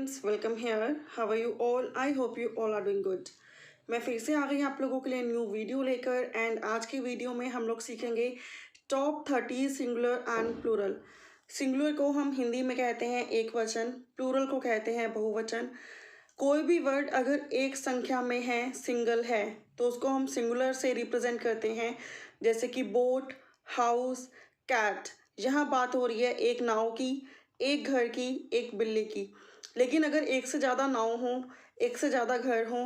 Friends, welcome here. How are you all? I hope you all are doing good. मैं फिर से आ गई आप लोगों के लिए न्यू वीडियो लेकर। एंड आज की वीडियो में हम लोग सीखेंगे top 30 singular and plural. Singular को हम हिंदी में कहते हैं एक वचन, प्लूरल को कहते हैं बहुवचन। कोई भी वर्ड अगर एक संख्या में है, सिंगल है, तो उसको हम सिंगुलर से रिप्रेजेंट करते हैं। जैसे कि बोट, हाउस, कैट। यहाँ बात हो रही है एक नाव की, एक घर की, एक बिल्ली की। लेकिन अगर एक से ज़्यादा नाव हो, एक से ज़्यादा घर हो,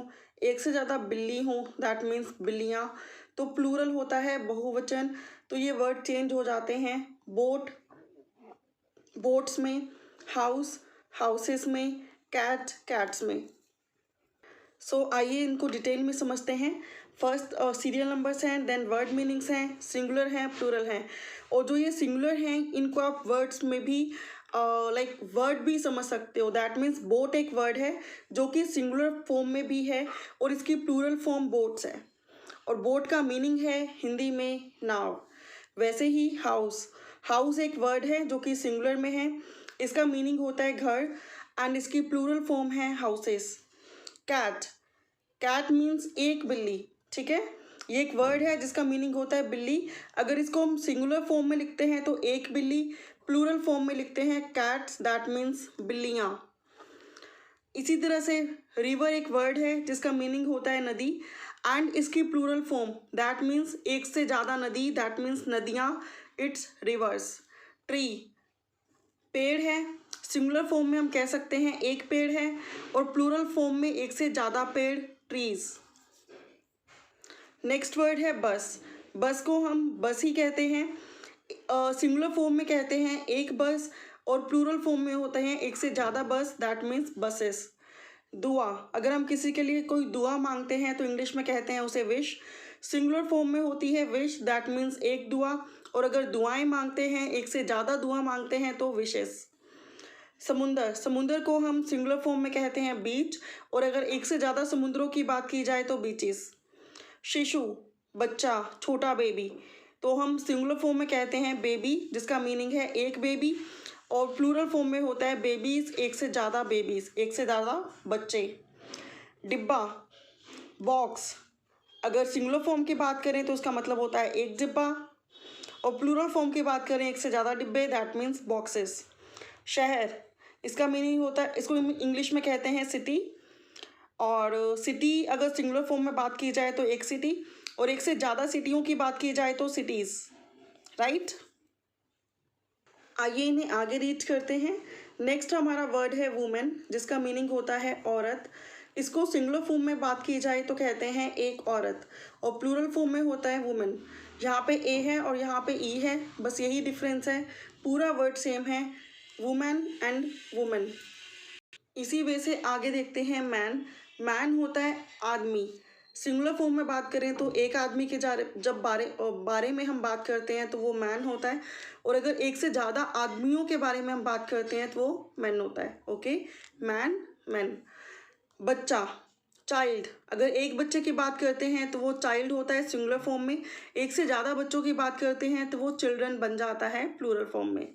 एक से ज़्यादा बिल्ली हो, दैट मीन्स बिल्लियाँ, तो प्लूरल होता है बहुवचन। तो ये वर्ड चेंज हो जाते हैं। बोट, बोट्स में, हाउस, हाउसेस में, कैट, कैट्स में। सो आइए इनको डिटेल में समझते हैं। फर्स्ट सीरियल नंबर्स हैं, देन वर्ड मीनिंग्स हैं, सिंगुलर हैं, प्लूरल हैं। और जो ये सिंगुलर हैं इनको आप वर्ड्स में भी लाइक वर्ड भी समझ सकते हो। दैट मीन्स बोट एक वर्ड है जो कि सिंगुलर फॉर्म में भी है और इसकी प्लूरल फॉर्म बोट्स है। और बोट का मीनिंग है हिंदी में नाव। वैसे ही हाउस, हाउस एक वर्ड है जो कि सिंगुलर में है, इसका मीनिंग होता है घर एंड इसकी प्लूरल फॉर्म है हाउसेस। कैट, कैट मीन्स एक बिल्ली, ठीक है। ये एक वर्ड है जिसका मीनिंग होता है बिल्ली। अगर इसको हम सिंगुलर फॉर्म में लिखते हैं तो एक बिल्ली, प्लूरल फॉर्म में लिखते हैं कैट्स, दैट मीन्स बिल्लियाँ। इसी तरह से रिवर एक वर्ड है जिसका मीनिंग होता है नदी एंड इसकी प्लूरल फॉर्म दैट मीन्स एक से ज़्यादा नदी, दैट मीन्स नदियाँ, इट्स रिवर्स। ट्री, पेड़ है, सिंगुलर फॉर्म में हम कह सकते हैं एक पेड़ है और प्लूरल फॉर्म में एक से ज़्यादा पेड़, ट्रीज। नेक्स्ट वर्ड है बस। बस को हम बस ही कहते हैं। सिंगुलर फॉर्म में कहते हैं एक बस और प्लूरल फॉर्म में होते हैं एक से ज़्यादा बस, दैट मीन्स बसेस। दुआ, अगर हम किसी के लिए कोई दुआ मांगते हैं तो इंग्लिश में कहते हैं उसे विश। सिंगुलर फॉर्म में होती है विश, दैट मीन्स एक दुआ। और अगर दुआएं मांगते हैं, एक से ज़्यादा दुआ मांगते हैं तो विशेस। समुंदर, समुंदर को हम सिंगुलर फॉर्म में कहते हैं बीच और अगर एक से ज़्यादा समुद्रों की बात की जाए तो बीचेस। शिशु, बच्चा, छोटा बेबी, तो हम सिंगुलर फॉर्म में कहते हैं बेबी जिसका मीनिंग है एक बेबी और प्लूरल फॉर्म में होता है बेबीज़, एक से ज़्यादा बेबीज़, एक से ज़्यादा बच्चे। डिब्बा, बॉक्स, अगर सिंगुलर फॉर्म की बात करें तो उसका मतलब होता है एक डिब्बा और प्लूरल फॉर्म की बात करें एक से ज़्यादा डिब्बे, दैट मीन्स बॉक्सेस। शहर, इसका मीनिंग होता है, इसको इंग्लिश में कहते हैं सिटी। और सिटी अगर सिंगुलर फॉर्म में बात की जाए तो एक सिटी और एक से ज़्यादा सिटियों की बात की जाए तो सिटीज़, राइट। आइए इन्हें आगे रीड करते हैं। नेक्स्ट हमारा वर्ड है वुमेन जिसका मीनिंग होता है औरत। इसको सिंगुलर फॉर्म में बात की जाए तो कहते हैं एक औरत और प्लूरल फॉर्म में होता है वुमेन। यहाँ पे ए है और यहाँ पे ई है, बस यही डिफरेंस है, पूरा वर्ड सेम है, वुमेन एंड वुमेन। इसी वे से आगे देखते हैं मैन। मैन होता है आदमी। सिंगुलर फॉर्म में बात करें तो एक आदमी के जब बारे में हम बात करते हैं तो वो मैन होता है और अगर एक से ज़्यादा आदमियों के बारे में हम बात करते हैं तो वो मैन होता है। Okay, man, man. बच्चा, चाइल्ड, अगर एक बच्चे की बात करते हैं तो वो चाइल्ड होता है सिंगुलर फॉर्म में। एक से ज़्यादा बच्चों की बात करते हैं तो वो चिल्ड्रन बन जाता है प्लूरल फॉर्म में।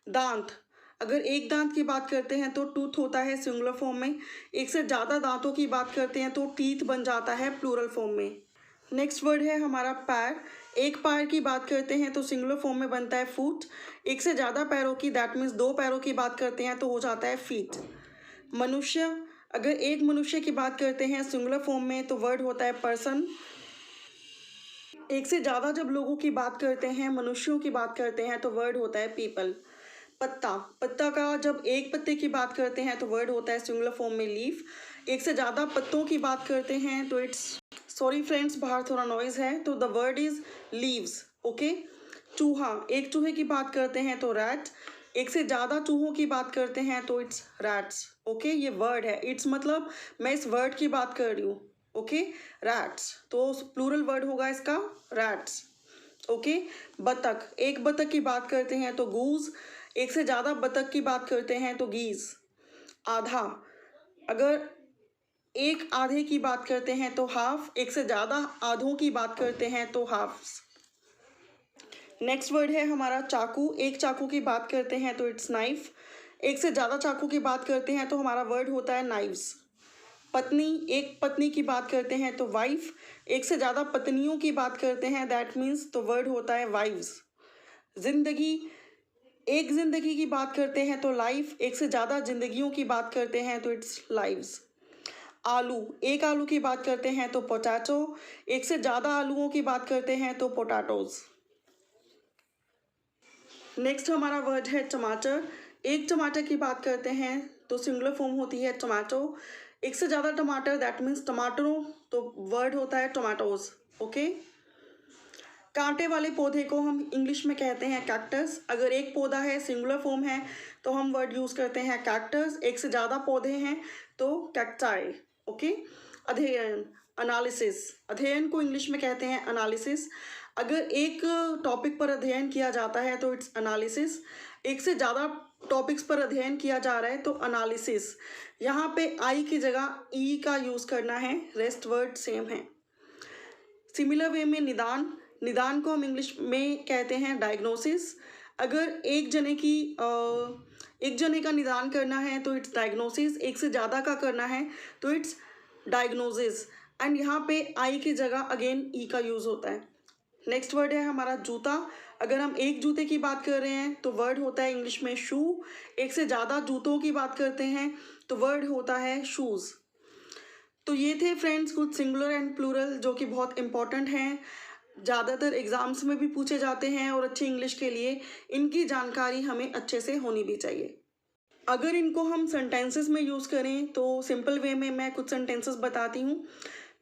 दांत, अगर एक दांत की बात करते हैं तो टूथ होता है सिंगुलर फॉर्म में। एक से ज़्यादा दांतों की बात करते हैं तो टीथ बन जाता है प्लूरल फॉर्म में। नेक्स्ट वर्ड है हमारा पैर। एक पैर की बात करते हैं तो सिंगुलर फॉर्म में बनता है फुट। एक से ज़्यादा पैरों की, दैट मीन्स दो पैरों की बात करते हैं तो हो जाता है फीट। मनुष्य, अगर एक मनुष्य की बात करते हैं सिंगुलर फॉर्म में तो वर्ड होता है पर्सन। एक से ज़्यादा जब लोगों की बात करते हैं, मनुष्यों की बात करते हैं तो वर्ड होता है पीपल। पत्ता, पत्ता का जब एक पत्ते की बात करते हैं तो वर्ड होता है सिंगुलर फॉर्म में लीफ। एक से ज़्यादा पत्तों की बात करते हैं तो इट्स, सॉरी फ्रेंड्स बाहर थोड़ा नॉइज़ है, तो the word is leaves. Okay. चूहा, एक चूहे की बात करते हैं तो रैट। एक से ज़्यादा चूहों की बात करते हैं तो इट्स रैट्स। ओके, ये वर्ड है, इट्स मतलब मैं इस वर्ड की बात कर रही हूँ। ओके, रैट्स, तो प्लूरल वर्ड होगा इसका रैट्स। ओके। बतख, एक बतख की बात करते हैं तो गूज। एक से ज़्यादा बतख की बात करते हैं तो गीज। आधा, अगर एक आधे की बात करते हैं तो हाफ। एक से ज़्यादा आधों की बात करते हैं तो हाफ्स। नेक्स्ट वर्ड है हमारा चाकू। एक चाकू की बात करते हैं तो इट्स नाइफ। एक से ज़्यादा चाकू की बात करते हैं तो हमारा वर्ड होता है नाइव्स। पत्नी, एक पत्नी की बात करते हैं तो वाइफ। एक से ज़्यादा पत्नियों की बात करते हैं दैट मीन्स तो वर्ड होता है वाइव्स। जिंदगी, एक जिंदगी की बात करते हैं तो लाइफ। एक से ज़्यादा जिंदगियों की बात करते हैं तो इट्स लाइव्स। आलू, एक आलू की बात करते हैं तो पोटैटो। एक से ज़्यादा आलूओं की बात करते हैं तो पोटैटोज। नेक्स्ट हमारा वर्ड है टमाटर। एक टमाटर की बात करते हैं तो सिंगुलर फॉर्म होती है टमाटो। एक से ज़्यादा टमाटर दैट मीन्स टमाटरों, तो वर्ड होता है टोमेटोज। ओके। कांटे वाले पौधे को हम इंग्लिश में कहते हैं कैक्टस। अगर एक पौधा है, सिंगुलर फॉर्म है, तो हम वर्ड यूज़ करते हैं कैक्टस। एक से ज़्यादा पौधे हैं तो कैक्टाई। ओके। अध्ययन, एनालिसिस, अध्ययन को इंग्लिश में कहते हैं एनालिसिस। अगर एक टॉपिक पर अध्ययन किया जाता है तो इट्स एनालिसिस। एक से ज़्यादा टॉपिक्स पर अध्ययन किया जा रहा है तो एनालिसिस। यहाँ पे आई की जगह ई का यूज़ करना है, रेस्ट वर्ड सेम है। सिमिलर वे में निदान, निदान को हम इंग्लिश में कहते हैं डायग्नोसिस। अगर एक जने का निदान करना है तो इट्स डायग्नोसिस। एक से ज़्यादा का करना है तो इट्स डायग्नोसिस। एंड यहाँ पे आई की जगह अगेन ई का यूज़ होता है। नेक्स्ट वर्ड है हमारा जूता। अगर हम एक जूते की बात कर रहे हैं तो वर्ड होता है इंग्लिश में शू। एक से ज़्यादा जूतों की बात करते हैं तो वर्ड होता है शूज़। तो ये थे फ्रेंड्स कुछ सिंगुलर एंड प्लूरल जो कि बहुत इंपॉर्टेंट हैं, ज़्यादातर एग्ज़ाम्स में भी पूछे जाते हैं और अच्छी इंग्लिश के लिए इनकी जानकारी हमें अच्छे से होनी भी चाहिए। अगर इनको हम सेंटेंसेस में यूज़ करें तो सिंपल वे में मैं कुछ सेंटेंसेस बताती हूँ।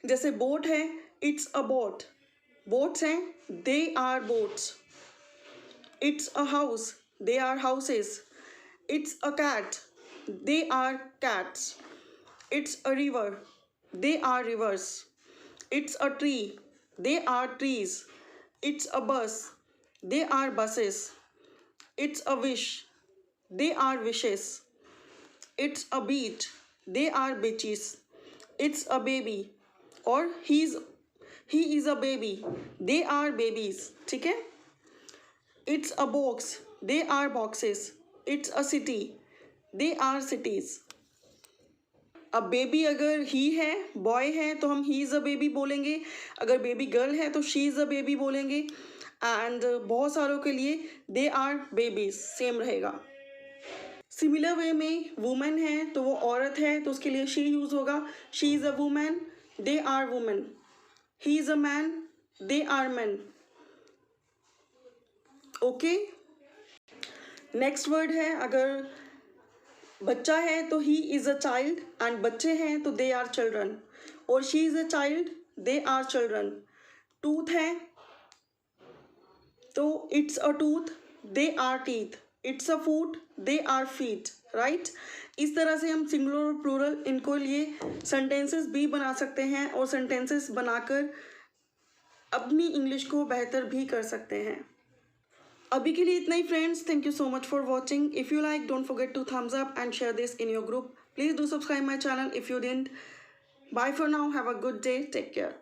जैसे बोट है, इट्स अ बोट। बोट्स हैं, they are boats. It's a house, they are houses. It's a cat, they are cats. It's a river, they are rivers. It's a tree, they are trees. It's a bus, they are buses. It's a wish, they are wishes. It's a beach, they are beaches. It's a baby or he is a baby, they are babies. ठीक है। It's a box, they are boxes. It's a city, they are cities. अब baby अगर ही है, boy है, तो हम ही is a baby बोलेंगे। अगर बेबी गर्ल है तो शी इज़ अ बेबी बोलेंगे। एंड बहुत सारों के लिए दे आर बेबीज सेम रहेगा। सिमिलर वे में वुमेन है तो वो औरत है तो उसके लिए शी यूज़ होगा। She is a women, they are women. He is a man, they are man. Okay. Next word है, अगर बच्चा है तो he is a child and बच्चे हैं तो दे आर चिल्ड्रन। और she is a child, they are children. Tooth है तो it's a tooth, they are teeth. It's a foot, they are feet. Right. इस तरह से हम सिंगुलर और प्लूरल इनको लिए सेंटेंसेस भी बना सकते हैं और सेंटेंसेस बनाकर अपनी इंग्लिश को बेहतर भी कर सकते हैं। अभी के लिए इतना ही friends. Thank you so much for watching. If you like don't forget to thumbs up and share this in your group. Please do subscribe my channel if you didn't. Bye for now. Have a good day. Take care.